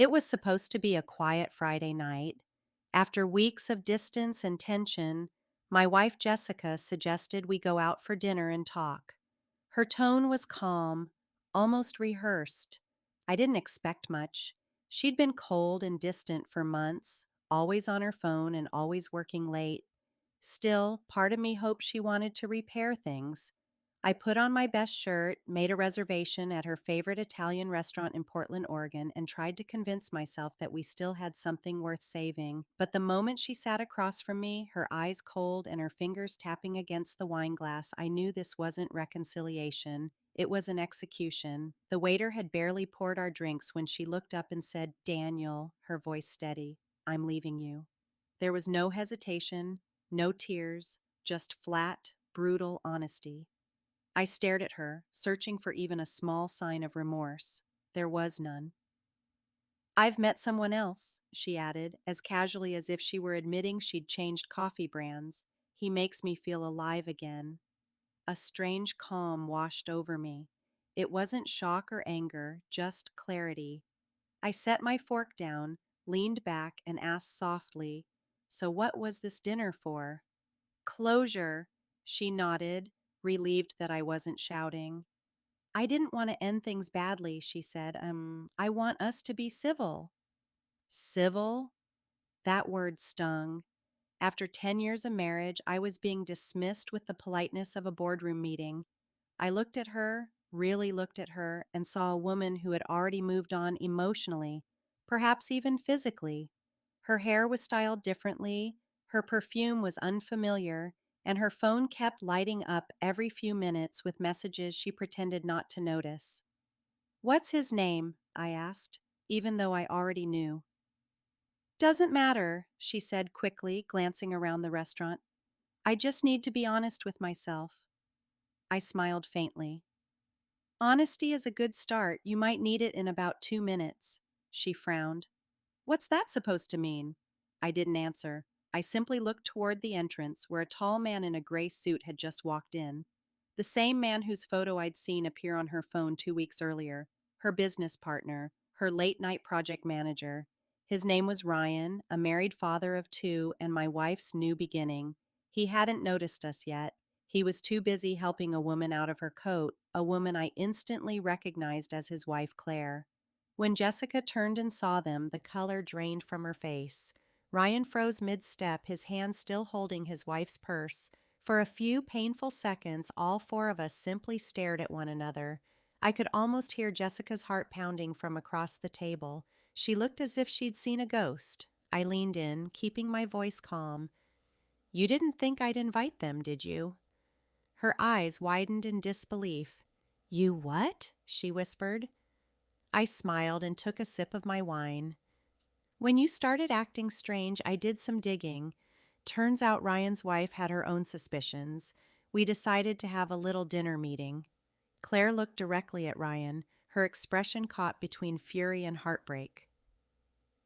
It was supposed to be a quiet Friday night. After weeks of distance and tension, my wife Jessica suggested we go out for dinner and talk. Her tone was calm, almost rehearsed. I didn't expect much. She'd been cold and distant for months, always on her phone and always working late. Still, part of me hoped she wanted to repair things. I put on my best shirt, made a reservation at her favorite Italian restaurant in Portland, Oregon, and tried to convince myself that we still had something worth saving. But the moment she sat across from me, her eyes cold and her fingers tapping against the wine glass, I knew this wasn't reconciliation. It was an execution. The waiter had barely poured our drinks when she looked up and said, "Daniel," her voice steady, "I'm leaving you." There was no hesitation, no tears, just flat, brutal honesty. I stared at her, searching for even a small sign of remorse. There was none. "I've met someone else," she added, as casually as if she were admitting she'd changed coffee brands. "He makes me feel alive again." A strange calm washed over me. It wasn't shock or anger, just clarity. I set my fork down, leaned back, and asked softly, "So what was this dinner for?" "Closure," she nodded, relieved that I wasn't shouting. "I didn't want to end things badly," she said. I want us to be civil." Civil? That word stung. After 10 years of marriage, I was being dismissed with the politeness of a boardroom meeting. I looked at her, really looked at her, and saw a woman who had already moved on emotionally, perhaps even physically. Her hair was styled differently, her perfume was unfamiliar, and her phone kept lighting up every few minutes with messages she pretended not to notice. "What's his name?" I asked, even though I already knew. "Doesn't matter," she said quickly, glancing around the restaurant. "I just need to be honest with myself." I smiled faintly. "Honesty is a good start. You might need it in about 2 minutes." She frowned. "What's that supposed to mean?" I didn't answer. I simply looked toward the entrance, where a tall man in a gray suit had just walked in. The same man whose photo I'd seen appear on her phone 2 weeks earlier. Her business partner, her late-night project manager. His name was Ryan, a married father of two, and my wife's new beginning. He hadn't noticed us yet. He was too busy helping a woman out of her coat, a woman I instantly recognized as his wife Claire. When Jessica turned and saw them, the color drained from her face. Ryan froze mid-step, his hand still holding his wife's purse. For a few painful seconds, all four of us simply stared at one another. I could almost hear Jessica's heart pounding from across the table. She looked as if she'd seen a ghost. I leaned in, keeping my voice calm. "You didn't think I'd invite them, did you?" Her eyes widened in disbelief. "You what?" she whispered. I smiled and took a sip of my wine. "When you started acting strange, I did some digging. Turns out Ryan's wife had her own suspicions. We decided to have a little dinner meeting." Claire looked directly at Ryan, her expression caught between fury and heartbreak.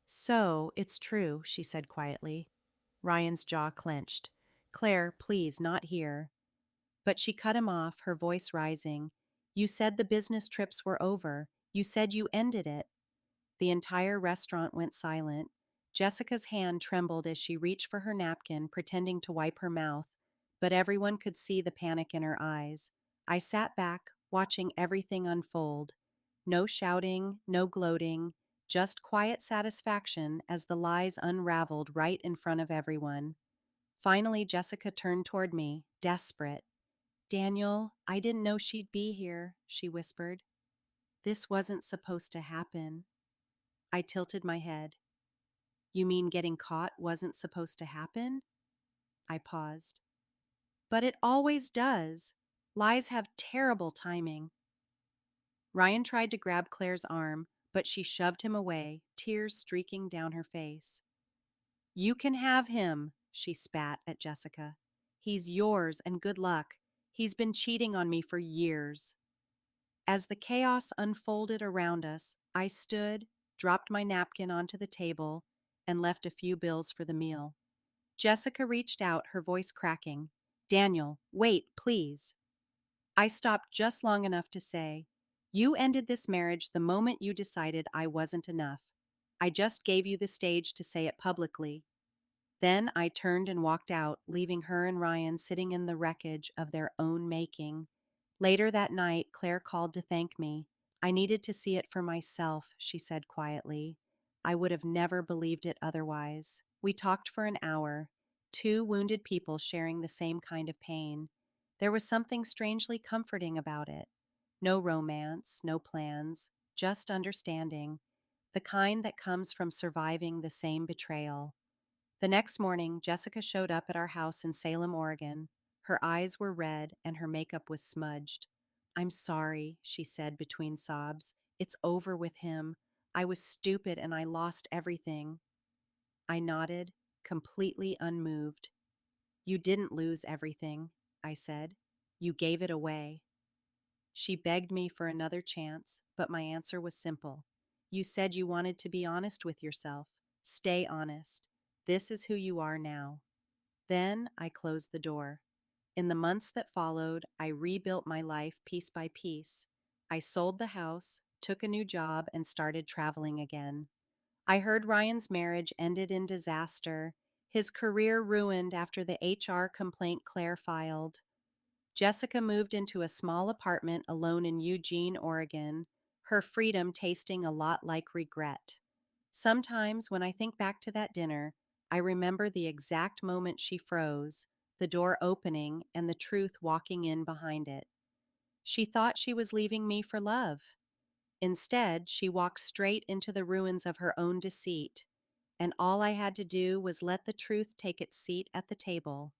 "So, it's true," she said quietly. Ryan's jaw clenched. "Claire, please, not here." But she cut him off, her voice rising. "You said the business trips were over. You said you ended it." The entire restaurant went silent. Jessica's hand trembled as she reached for her napkin, pretending to wipe her mouth, but everyone could see the panic in her eyes. I sat back, watching everything unfold. No shouting, no gloating, just quiet satisfaction as the lies unraveled right in front of everyone. Finally, Jessica turned toward me, desperate. "Daniel, I didn't know she'd be here," she whispered. "This wasn't supposed to happen." I tilted my head. "You mean getting caught wasn't supposed to happen?" I paused. "But it always does. Lies have terrible timing." Ryan tried to grab Claire's arm, but she shoved him away, tears streaking down her face. "You can have him," she spat at Jessica. "He's yours, and good luck. He's been cheating on me for years." As the chaos unfolded around us, I stood, dropped my napkin onto the table, and left a few bills for the meal. Jessica reached out, her voice cracking. "Daniel, wait, please." I stopped just long enough to say, "You ended this marriage the moment you decided I wasn't enough. I just gave you the stage to say it publicly. Then I turned and walked out, leaving her and Ryan sitting in the wreckage of their own making. Later that night, Claire called to thank me. I needed to see it for myself, she said quietly. I would have never believed it otherwise. We talked for an hour, two wounded people sharing the same kind of pain. There was something strangely comforting about it. No romance, no plans, just understanding, the kind that comes from surviving the same betrayal. The next morning, Jessica showed up at our house in Salem, Oregon. Her eyes were red and her makeup was smudged. "I'm sorry," she said between sobs. "It's over with him. I was stupid and I lost everything." I nodded, completely unmoved. "You didn't lose everything," I said. "You gave it away." She begged me for another chance, but my answer was simple. "You said you wanted to be honest with yourself. Stay honest. This is who you are now." Then I closed the door. In the months that followed, I rebuilt my life piece by piece. I sold the house, took a new job, and started traveling again. I heard Ryan's marriage ended in disaster, his career ruined after the HR complaint Claire filed. Jessica moved into a small apartment alone in Eugene, Oregon, her freedom tasting a lot like regret. Sometimes, when I think back to that dinner, I remember the exact moment she froze, the door opening, and the truth walking in behind it. She thought she was leaving me for love. Instead, she walked straight into the ruins of her own deceit, and all I had to do was let the truth take its seat at the table.